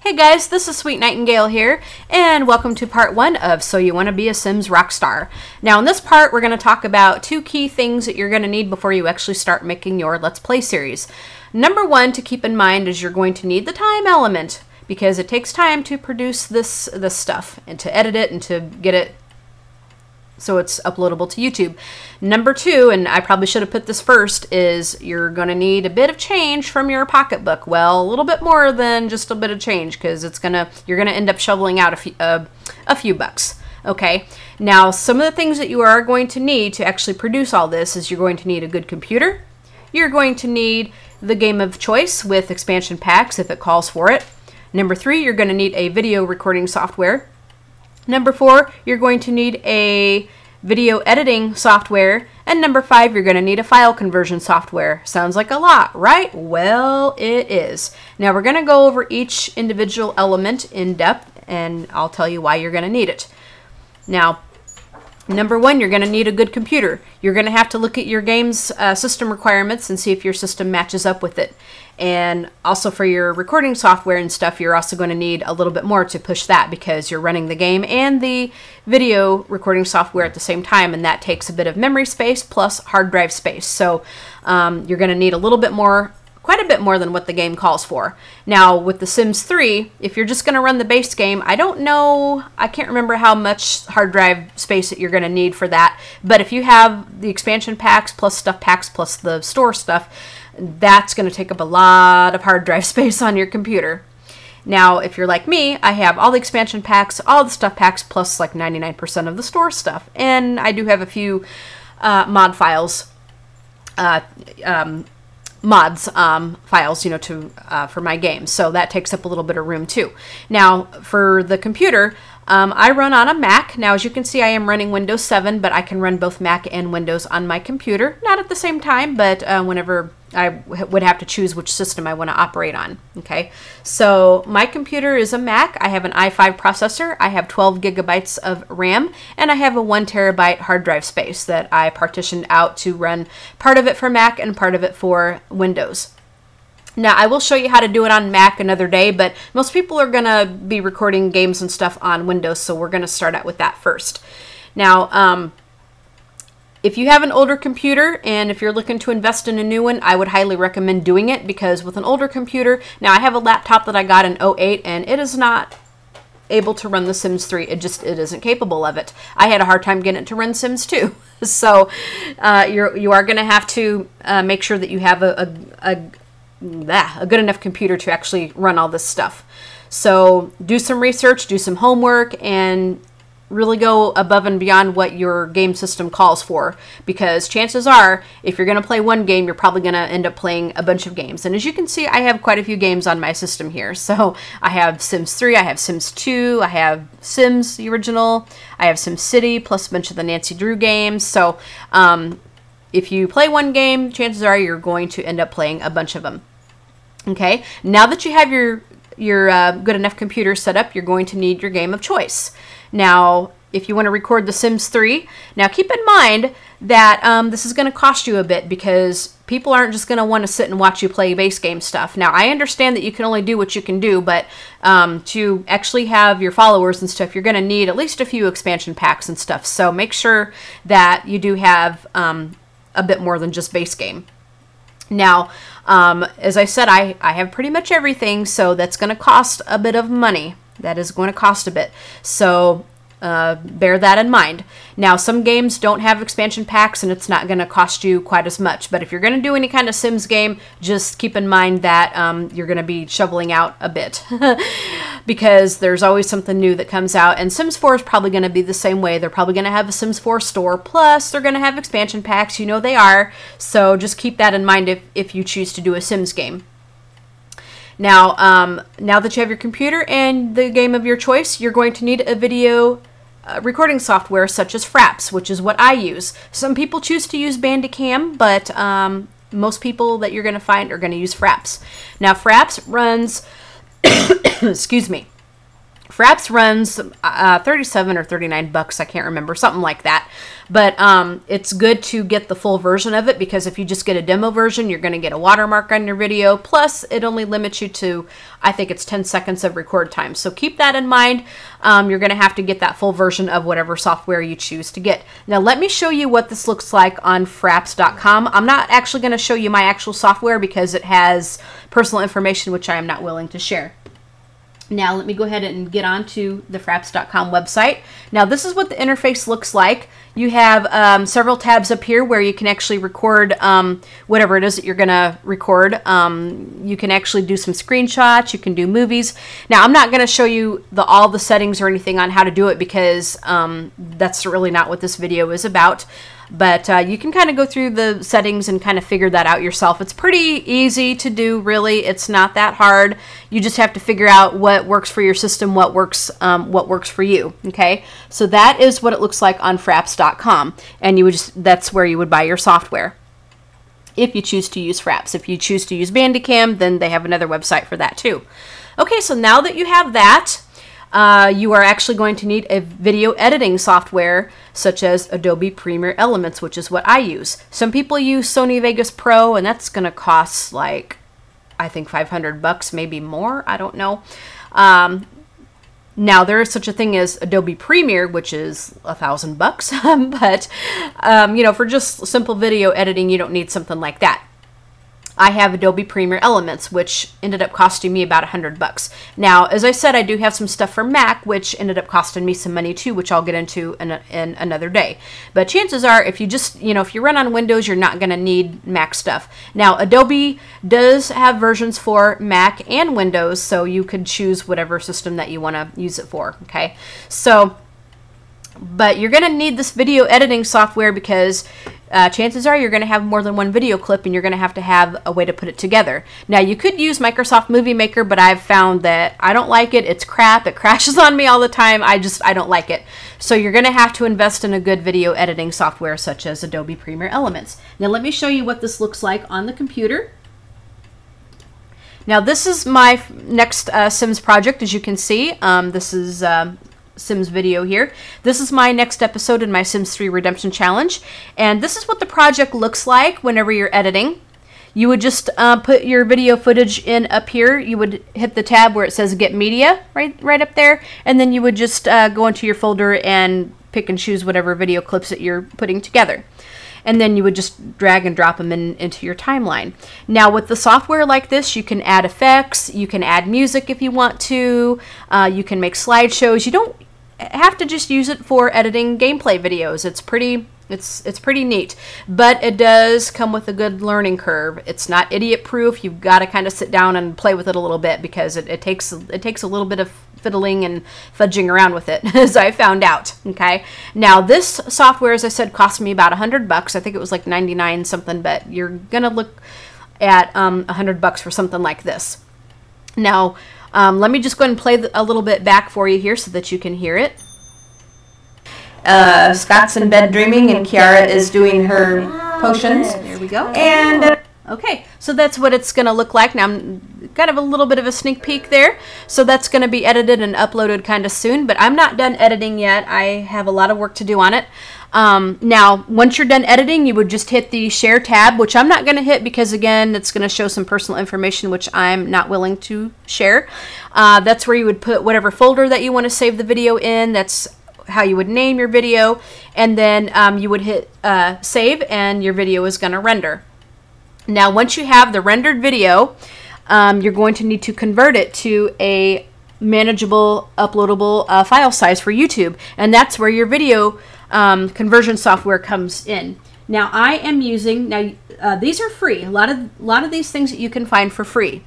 Hey guys, this is Sweet Nightingale here, and welcome to part 1 of So You Want to Be a Sims Rockstar. Now in this part, we're going to talk about 2 key things that you're going to need before you actually start making your Let's Play series. Number 1 to keep in mind is you're going to need the time element, because it takes time to produce this stuff, and to edit it, and to get it so it's uploadable to YouTube. Number 2, and I probably should have put this first, is you're going to need a bit of change from your pocketbook. Well, a little bit more than just a bit of change, because you're gonna end up shoveling out a few bucks. Okay. Now, some of the things that you are going to need to actually produce all this is you're going to need a good computer. You're going to need the game of choice with expansion packs if it calls for it. Number 3, you're going to need a video recording software. Number 4, you're going to need a video editing software. And number 5, you're going to need a file conversion software. Sounds like a lot, right? Well, it is. Now we're going to go over each individual element in depth, and I'll tell you why you're going to need it. Now, number 1, you're going to need a good computer. You're going to have to look at your game's system requirements and see if your system matches up with it. And also for your recording software and stuff, you're also going to need a little bit more to push that, because you're running the game and the video recording software at the same time, and that takes a bit of memory space plus hard drive space. So you're going to need a little bit more, quite a bit more than what the game calls for. Now with The Sims 3, if you're just going to run the base game, I don't know, I can't remember how much hard drive space that you're going to need for that, but if you have the expansion packs plus stuff packs plus the store stuff, that's going to take up a lot of hard drive space on your computer. Now, if you're like me, I have all the expansion packs, all the stuff packs, plus like 99% of the store stuff. And I do have a few mod files, files, you know, for my game. So that takes up a little bit of room too. Now, for the computer, I run on a Mac. Now, as you can see, I am running Windows 7, but I can run both Mac and Windows on my computer. Not at the same time, but whenever I would have to choose which system I want to operate on. Okay, so my computer is a Mac. I have an i5 processor. I have 12 gigabytes of RAM, and I have a 1 terabyte hard drive space that I partitioned out to run part of it for Mac and part of it for Windows. Now, I will show you how to do it on Mac another day, but most people are going to be recording games and stuff on Windows, so we're going to start out with that first. Now, if you have an older computer and if you're looking to invest in a new one, I would highly recommend doing it, because with an older computer, now I have a laptop that I got in '08, and it is not able to run The Sims 3. It isn't capable of it. I had a hard time getting it to run Sims 2. So you are going to have to make sure that you have a good enough computer to actually run all this stuff. So do some research, do some homework, and really go above and beyond what your game system calls for, because chances are, if you're going to play one game, you're probably going to end up playing a bunch of games. And as you can see, I have quite a few games on my system here. So I have Sims 3, I have Sims 2, I have Sims the original, I have Sim City, plus a bunch of the Nancy Drew games. So if you play one game, chances are you're going to end up playing a bunch of them. Okay, now that you have your good enough computer set up, you're going to need your game of choice. Now, if you want to record The Sims 3, now keep in mind that this is going to cost you a bit, because people aren't just going to want to sit and watch you play base game stuff. Now, I understand that you can only do what you can do, but to actually have your followers and stuff, you're going to need at least a few expansion packs and stuff. So make sure that you do have a bit more than just base game. Now, as I said, I have pretty much everything, so that's going to cost a bit of money. That is going to cost a bit. So bear that in mind. Now, some games don't have expansion packs, and it's not going to cost you quite as much. But if you're going to do any kind of Sims game, just keep in mind that you're going to be shoveling out a bit, because there's always something new that comes out. And Sims 4 is probably going to be the same way. They're probably going to have a Sims 4 store, plus they're going to have expansion packs. You know they are. So just keep that in mind if you choose to do a Sims game. Now, now that you have your computer and the game of your choice, you're going to need a video recording software such as Fraps, which is what I use. Some people choose to use Bandicam, but most people that you're going to find are going to use Fraps. Now, Fraps runs, excuse me, Fraps runs 37 or 39 bucks. I can't remember, something like that. But it's good to get the full version of it, because if you just get a demo version, you're going to get a watermark on your video. Plus, it only limits you to, I think it's 10 seconds of record time. So keep that in mind. You're going to have to get that full version of whatever software you choose to get. Now, let me show you what this looks like on fraps.com. I'm not actually going to show you my actual software because it has personal information which I am not willing to share. Now, let me go ahead and get onto the fraps.com website. Now, this is what the interface looks like. You have several tabs up here where you can actually record whatever it is that you're going to record. You can actually do some screenshots. You can do movies. Now, I'm not going to show you all the settings or anything on how to do it, because that's really not what this video is about. But you can kind of go through the settings and kind of figure that out yourself. It's pretty easy to do, really. It's not that hard. You just have to figure out what works for your system, what works for you. Okay, so that is what it looks like on fraps.com, and you would that's where you would buy your software if you choose to use Fraps. If you choose to use Bandicam, then they have another website for that too. Okay, so now that you have that, you are actually going to need a video editing software such as Adobe Premiere Elements, which is what I use. Some people use Sony Vegas Pro, and that's going to cost like, I think 500 bucks, maybe more. I don't know. Now, there is such a thing as Adobe Premiere, which is 1,000 bucks, but you know, for just simple video editing, you don't need something like that. I have Adobe Premiere Elements, which ended up costing me about 100 bucks. Now, as I said, I do have some stuff for Mac, which ended up costing me some money too, which I'll get into in another day. But chances are, if you just, you know, if you run on Windows, you're not going to need Mac stuff. Now, Adobe does have versions for Mac and Windows, so you could choose whatever system that you want to use it for, okay? So, but you're going to need this video editing software because chances are you're going to have more than one video clip, and you're going to have a way to put it together. Now, you could use Microsoft Movie Maker, but I've found that I don't like it. It's crap. It crashes on me all the time. I don't like it. So you're going to have to invest in a good video editing software such as Adobe Premiere Elements. Now, let me show you what this looks like on the computer. Now, this is my next Sims project. As you can see, this is Sims video here. This is my next episode in my Sims 3 Redemption Challenge, and this is what the project looks like whenever you're editing. You would just put your video footage in up here. You would hit the tab where it says Get Media, right up there, and then you would just go into your folder and pick and choose whatever video clips that you're putting together. And then you would just drag and drop them into your timeline. Now, with the software like this, you can add effects, you can add music if you want to, you can make slideshows. You don't have to just use it for editing gameplay videos. It's pretty neat, but it does come with a good learning curve. It's not idiot proof. You've got to kind of sit down and play with it a little bit, because it takes a little bit of fiddling and fudging around with it, as I found out. Okay, now this software, as I said, cost me about 100 bucks. I think it was like 99 something, but you're gonna look at 100 bucks for something like this. Now, let me just go ahead and play a little bit back for you here so that you can hear it. Scott's in bed dreaming, and Kiara is doing her potions. There we go. And okay, so that's what it's going to look like. Now, I'm kind of a little bit of a sneak peek there. So that's going to be edited and uploaded kind of soon, but I'm not done editing yet. I have a lot of work to do on it. Now, once you're done editing, you would just hit the Share tab, which I'm not going to hit because, again, it's going to show some personal information, which I'm not willing to share. That's where you would put whatever folder that you want to save the video in. That's how you would name your video, and then you would hit save, and your video is going to render. Now, once you have the rendered video, you're going to need to convert it to a manageable, uploadable file size for YouTube, and that's where your video conversion software comes in. Now, I am using, these are free. A lot of these things that you can find for free.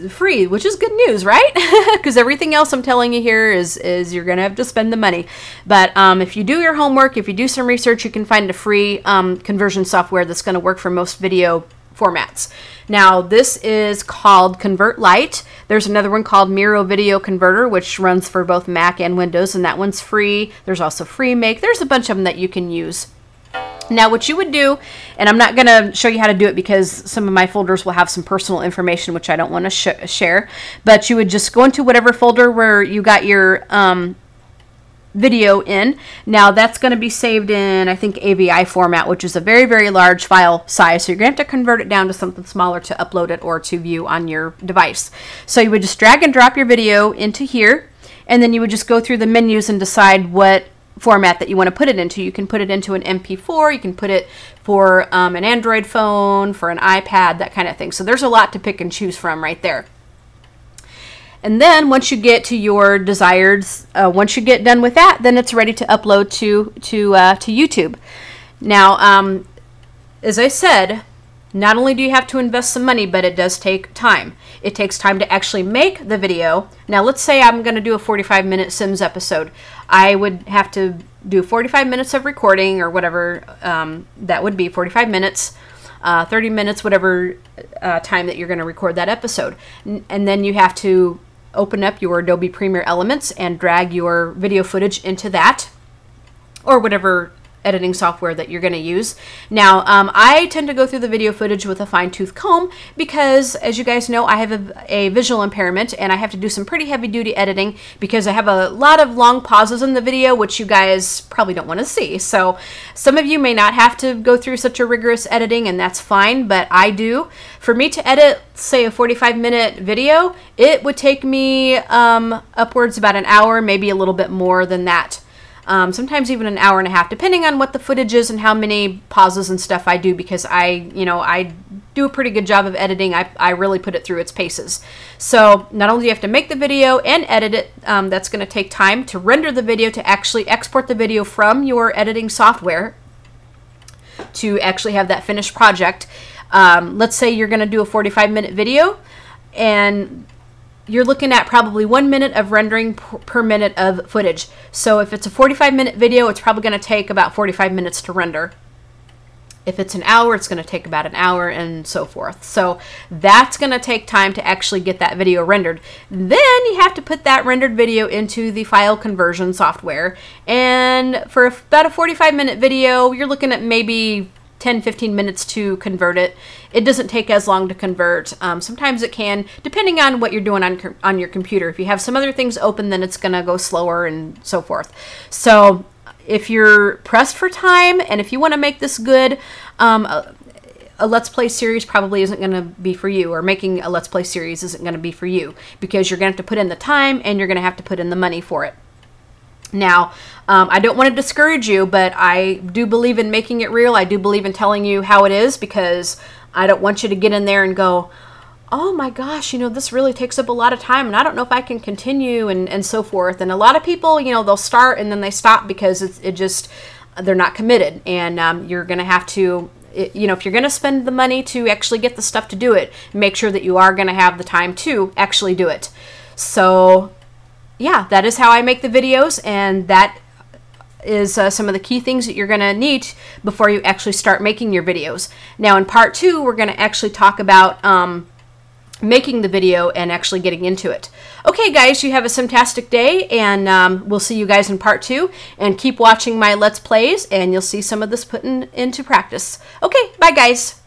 Free, which is good news, right? Because everything else I'm telling you here is you're gonna have to spend the money. But if you do your homework, if you do some research, you can find a free conversion software that's going to work for most video formats. Now, this is called Convert Lite. There's another one called Miro Video Converter, which runs for both Mac and Windows, and that one's free. There's also FreeMake. There's a bunch of them that you can use. Now, what you would do, and I'm not going to show you how to do it because some of my folders will have some personal information which I don't want to share, but you would just go into whatever folder where you got your video in. Now, that's going to be saved in, I think, AVI format, which is a very, very large file size, so you're going to have to convert it down to something smaller to upload it or to view on your device. So you would just drag and drop your video into here, and then you would just go through the menus and decide what format that you want to put it into. You can put it into an MP4, you can put it for an Android phone, for an iPad, that kind of thing. So there's a lot to pick and choose from right there. And then once you get to your desired, once you get done with that, then it's ready to upload to YouTube. Now, as I said, not only do you have to invest some money, but it does take time. It takes time to actually make the video. Now, let's say I'm going to do a 45-minute Sims episode. I would have to do 45 minutes of recording or whatever that would be, 45 minutes, 30 minutes, whatever time that you're going to record that episode. And then you have to open up your Adobe Premiere Elements and drag your video footage into that, or whatever editing software that you're going to use. Now, I tend to go through the video footage with a fine-tooth comb because, as you guys know, I have a visual impairment and I have to do some pretty heavy-duty editing because I have a lot of long pauses in the video, which you guys probably don't want to see. So some of you may not have to go through such a rigorous editing, and that's fine, but I do. For me to edit, say, a 45-minute video, it would take me upwards about an hour, maybe a little bit more than that. Sometimes even an hour and a half, depending on what the footage is and how many pauses and stuff I do, because I do a pretty good job of editing. I really put it through its paces. So not only do you have to make the video and edit it, that's going to take time to render the video, to actually export the video from your editing software to actually have that finished project. Let's say you're going to do a 45-minute video, and you're looking at probably 1 minute of rendering per minute of footage. So if it's a 45-minute video, it's probably going to take about 45 minutes to render. If it's an hour, it's going to take about an hour, and so forth. So that's going to take time to actually get that video rendered. Then you have to put that rendered video into the file conversion software. And for about a 45-minute video, you're looking at maybe 10-15 minutes to convert it. It doesn't take as long to convert. Sometimes it can, depending on what you're doing on your computer. If you have some other things open, then it's going to go slower and so forth. So if you're pressed for time and if you want to make this good, a Let's Play series probably isn't going to be for you, or making a Let's Play series isn't going to be for you, because you're going to have to put in the time and you're going to have to put in the money for it. Now, I don't want to discourage you, but I do believe in making it real. I do believe in telling you how it is, because I don't want you to get in there and go, oh my gosh, this really takes up a lot of time and I don't know if I can continue, and so forth. And a lot of people, they'll start and then they stop because they're not committed. And you're going to have to, if you're going to spend the money to actually get the stuff to do it, make sure that you are going to have the time to actually do it. So yeah, that is how I make the videos, and that is some of the key things that you're going to need before you actually start making your videos. Now in part 2, we're going to actually talk about making the video and actually getting into it. Okay guys, you have a fantastic day, and we'll see you guys in part 2, and keep watching my Let's Plays and you'll see some of this put into practice. Okay, bye guys.